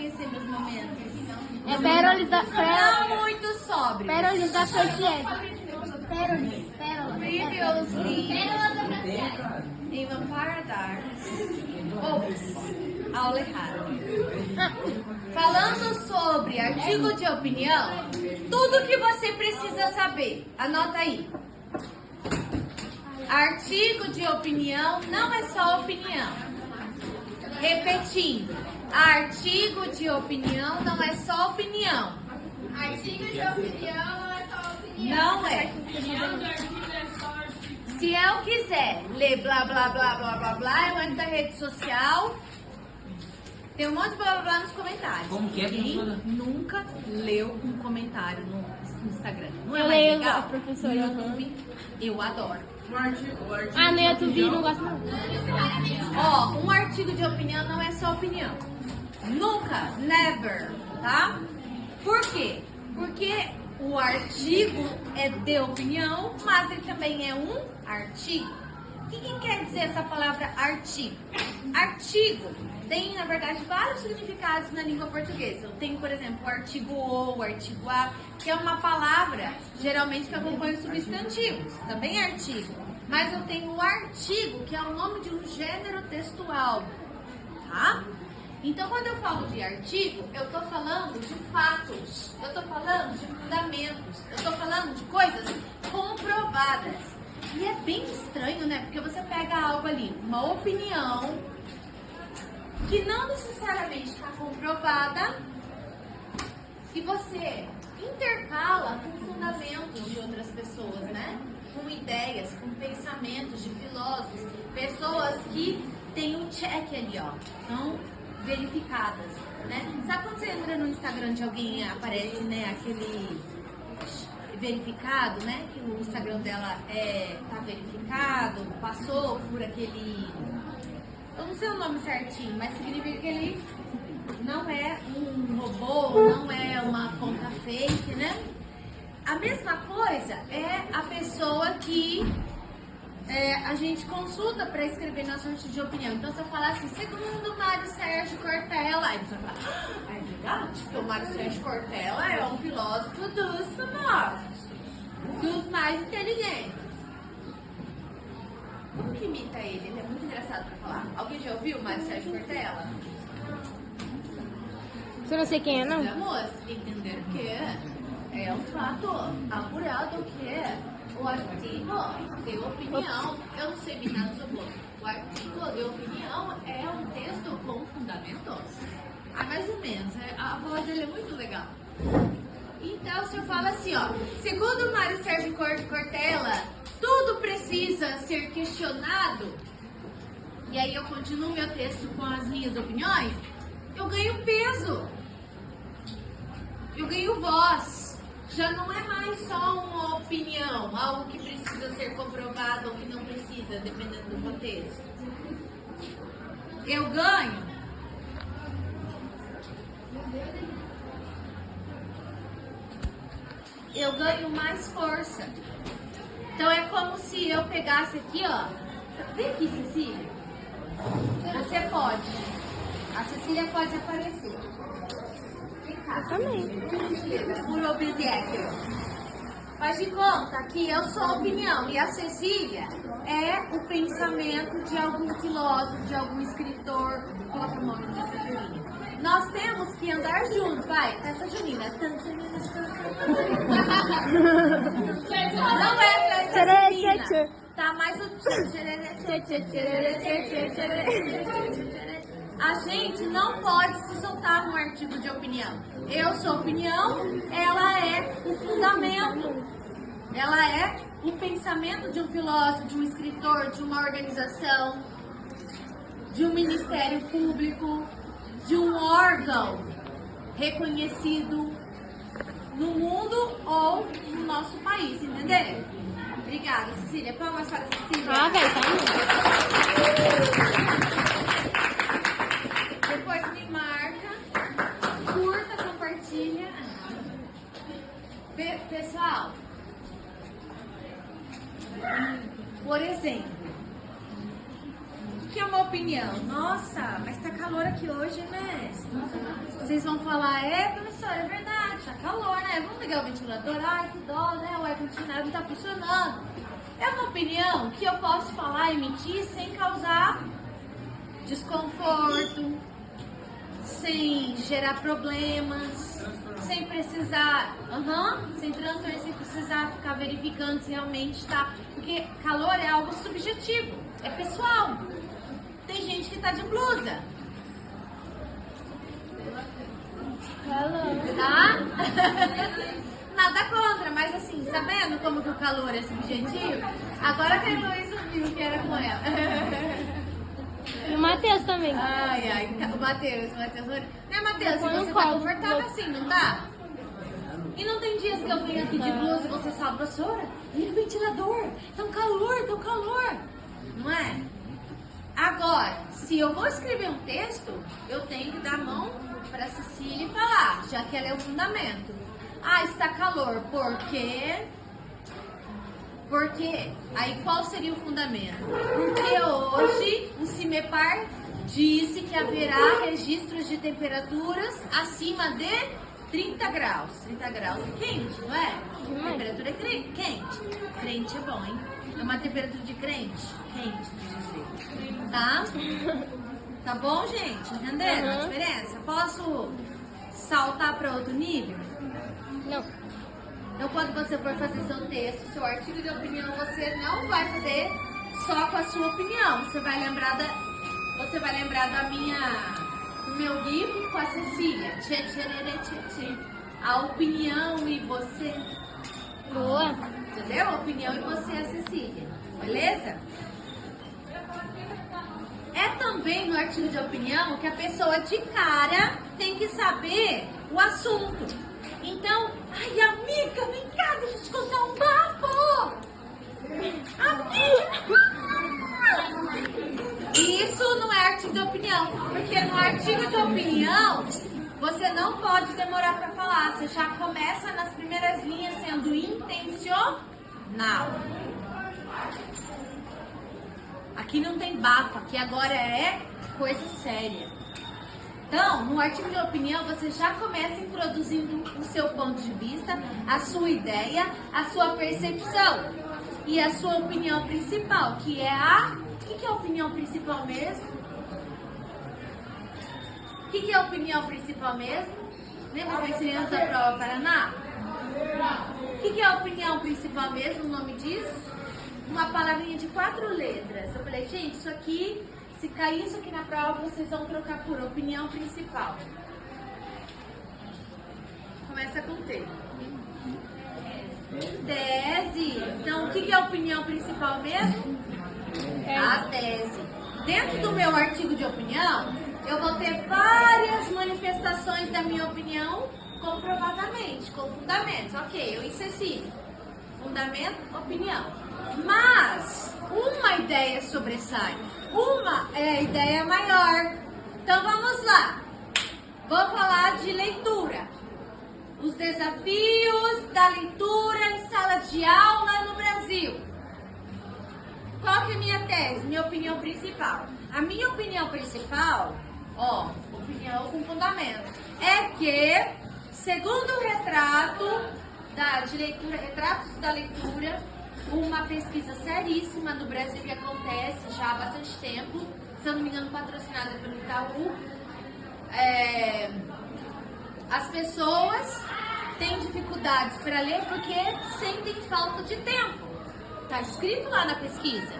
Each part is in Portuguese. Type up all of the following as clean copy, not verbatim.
conhecer meus momentos. É pérolas da... Não muito sóbrio. Pérolas da Sociedade. Pérolas. Previously in a Paradise. Ops, aula errada. Falando sobre artigo de opinião, tudo que você precisa saber. Anota aí. Artigo de opinião não é só opinião. Repetindo. Artigo de opinião não é só opinião. Artigo de opinião não é só opinião. Não é. Se eu quiser ler blá blá blá blá blá blá, eu entro na rede social. Tem um monte de blá blá blá nos comentários. Como que é, Quem professora? nunca leu um comentário no Instagram? Não é Eu mais leio, legal? professora. No YouTube, eu adoro. Ah, no YouTube não gosto não. Ó, um artigo de opinião não é só opinião. Nunca, never, tá? Por quê? Porque o artigo é de opinião, mas ele também é um artigo. O que quer dizer essa palavra artigo? Artigo tem, na verdade, vários significados na língua portuguesa. Eu tenho, por exemplo, o artigo o artigo a, que é uma palavra, geralmente, que acompanha os substantivos. Também é artigo. Mas eu tenho o artigo, que é o nome de um gênero textual, tá? Então, quando eu falo de artigo, eu estou falando de fatos, eu estou falando de fundamentos, eu estou falando de coisas comprovadas. E é bem estranho, né? Porque você pega algo ali, uma opinião, que não necessariamente está comprovada, e você intercala com fundamentos de outras pessoas, né? Com ideias, com pensamentos de filósofos, pessoas que têm um check ali, ó. Então, verificadas, né? Sabe quando você entra no Instagram de alguém e aparece, né, aquele verificado, né? Que o Instagram dela tá verificado, passou por aquele... Eu não sei o nome certinho, mas significa que ele não é um robô, não é uma conta fake, né? A mesma coisa é a pessoa que a gente consulta para escrever nosso artigo de opinião. Então, se eu falar assim, segundo Mário Sérgio Cortella, aí você vai falar, é verdade, porque o Mário Sérgio Cortella é um filósofo dos famosos, dos mais inteligentes. Como que imita ele? Ele é muito engraçado para falar. Alguém já ouviu o Mário Sérgio Cortella? Você não sei quem é, não? Vamos entender que é um fato apurado que o artigo de opinião, eu não sei nada sobre o artigo de opinião é um texto com fundamentos. Ah, mais ou menos, a voz dele é muito legal. Então, se eu falo assim, ó, segundo Mário Sérgio Cortella, tudo precisa ser questionado, e aí eu continuo meu texto com as minhas opiniões, eu ganho peso, eu ganho voz. Já não é mais só uma opinião, algo que precisa ser comprovado ou que não precisa, dependendo do contexto. Eu ganho mais força. Então é como se eu pegasse aqui, ó. Vem aqui, Cecília. Você pode. A Cecília pode aparecer. Eu também. Por obséquio. Faz de conta que eu sou a opinião e a Cecília é o pensamento de algum filósofo, de algum escritor. Coloca a mão na festa junina. Nós temos que andar juntos, vai. Festa junina. Não é festa junina. Tá mais o... A gente não pode se soltar num artigo de opinião. Eu sou opinião, ela é o fundamento. Ela é o pensamento de um filósofo, de um escritor, de uma organização, de um ministério público, de um órgão reconhecido no mundo ou no nosso país, entendeu? Obrigada, Cecília. Palmas para a Cecília. Ah, velho, tá Depois me marca, curta, compartilha. Pessoal, por exemplo, o que é uma opinião. Nossa, mas tá calor aqui hoje, né? Vocês vão falar, professora, é verdade, tá calor, né? Vamos ligar o ventilador? Ai, que dó, né? O ar-condicionado não tá funcionando. É uma opinião que eu posso falar, emitir, sem causar desconforto, sem gerar problemas, sem precisar, sem transtorno, sem precisar ficar verificando se realmente tá. Porque calor é algo subjetivo, é pessoal. Tem gente que tá de blusa. Tá? Nada contra, mas assim, sabendo como que o calor é subjetivo, agora que a Heloísa viu que era com ela. E o Matheus também. Ai, o Matheus. Né, Matheus? Põe um Você tá copo. confortável assim, não tá? E não tem dias que eu venho aqui de blusa e você fala, professora, liga o ventilador, tá um calor. Não é? Agora, se eu vou escrever um texto, eu tenho que dar a mão pra Cecília e falar, já que ela é o fundamento. Está calor, por quê? Porque, aí qual seria o fundamento? Porque hoje o CIMEPAR disse que haverá registros de temperaturas acima de 30 graus. 30 graus é quente, não é? Temperatura é quente. Crente é bom, hein? É uma temperatura de crente. Quente, quer dizer. Tá? Tá bom, gente? Entenderam a diferença? Posso saltar para outro nível? Não. Então, quando você for fazer seu texto, seu artigo de opinião, você não vai fazer só com a sua opinião. Você vai lembrar do meu livro com a Cecília. A opinião e você. Boa. Entendeu? A opinião e você, a Cecília. Beleza? É também no artigo de opinião que a pessoa de cara tem que saber o assunto. Então, ai amiga, vem cá, deixa eu te contar um bafo! Amiga! Isso não é artigo de opinião, porque no artigo de opinião você não pode demorar para falar, você já começa nas primeiras linhas sendo intencional. Aqui não tem bafo, aqui agora é coisa séria. Então, no artigo de opinião, você já começa introduzindo o seu ponto de vista, a sua ideia, a sua percepção e a sua opinião principal, que é a... O que é a opinião principal mesmo? O que é a opinião principal mesmo? Lembra que ensinamos da prova Paraná? O que é a opinião principal mesmo, o nome disso? Uma palavrinha de 4 letras. Eu falei, gente, isso aqui... Se cair isso aqui na prova, vocês vão trocar por opinião principal. Começa com T. Tese. Então, o que é a opinião principal mesmo? A tese. Dentro do meu artigo de opinião, eu vou ter várias manifestações da minha opinião comprovadamente, com fundamentos. Ok, eu inseri. Fundamento, opinião. Mas uma ideia sobressai. Uma é a ideia maior. Então vamos lá. Vou falar de leitura. Os desafios da leitura em sala de aula no Brasil. Qual que é a minha tese? Minha opinião principal. A minha opinião principal, opinião com fundamento, é que, segundo o retratos da leitura, uma pesquisa seríssima no Brasil que acontece já há bastante tempo, se eu não me engano patrocinada pelo Itaú, as pessoas têm dificuldades para ler porque sentem falta de tempo. Está escrito lá na pesquisa.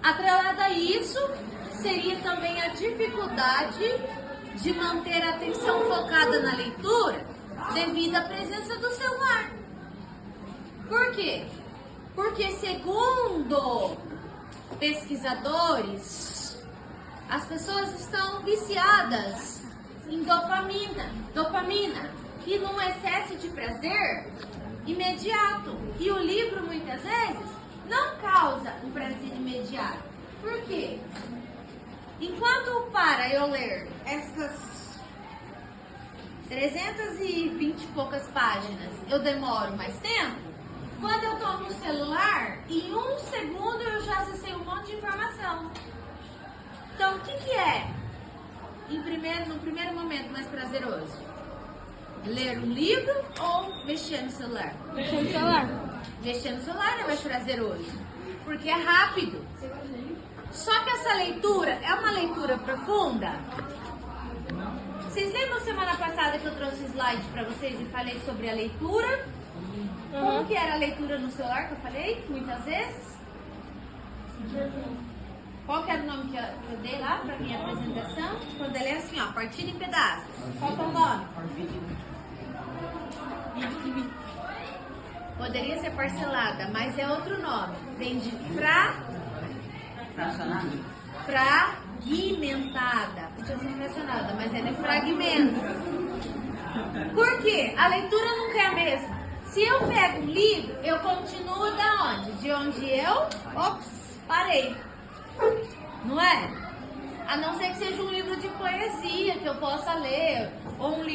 Atrelada a isso, seria também a dificuldade de manter a atenção focada na leitura devido à presença do celular. Por quê? Porque, segundo pesquisadores, as pessoas estão viciadas em dopamina e num excesso de prazer imediato. E o livro, muitas vezes, não causa um prazer imediato. Por quê? Enquanto para eu ler essas 320 e poucas páginas, eu demoro mais tempo. Quando eu tô no celular, em 1 segundo eu já acessei um monte de informação. Então, o que que é, no primeiro momento, mais prazeroso? Ler um livro ou mexer no celular? Mexendo no celular. Mexer no celular é mais prazeroso, porque é rápido. Só que essa leitura é uma leitura profunda. Vocês lembram semana passada que eu trouxe slide para vocês e falei sobre a leitura? Como que era a leitura no celular que eu falei muitas vezes? Qual que era o nome que eu dei lá para minha apresentação? Quando ele é assim, ó, partida em pedaços. Qual que é o nome? Poderia ser parcelada, mas é outro nome. Vem de fragmentada. Podia ser fracionada, mas é de fragmento. Por quê? A leitura nunca é a mesma. Se eu pego um livro, eu continuo da onde? De onde eu parei. Não é? A não ser que seja um livro de poesia que eu possa ler, ou um livro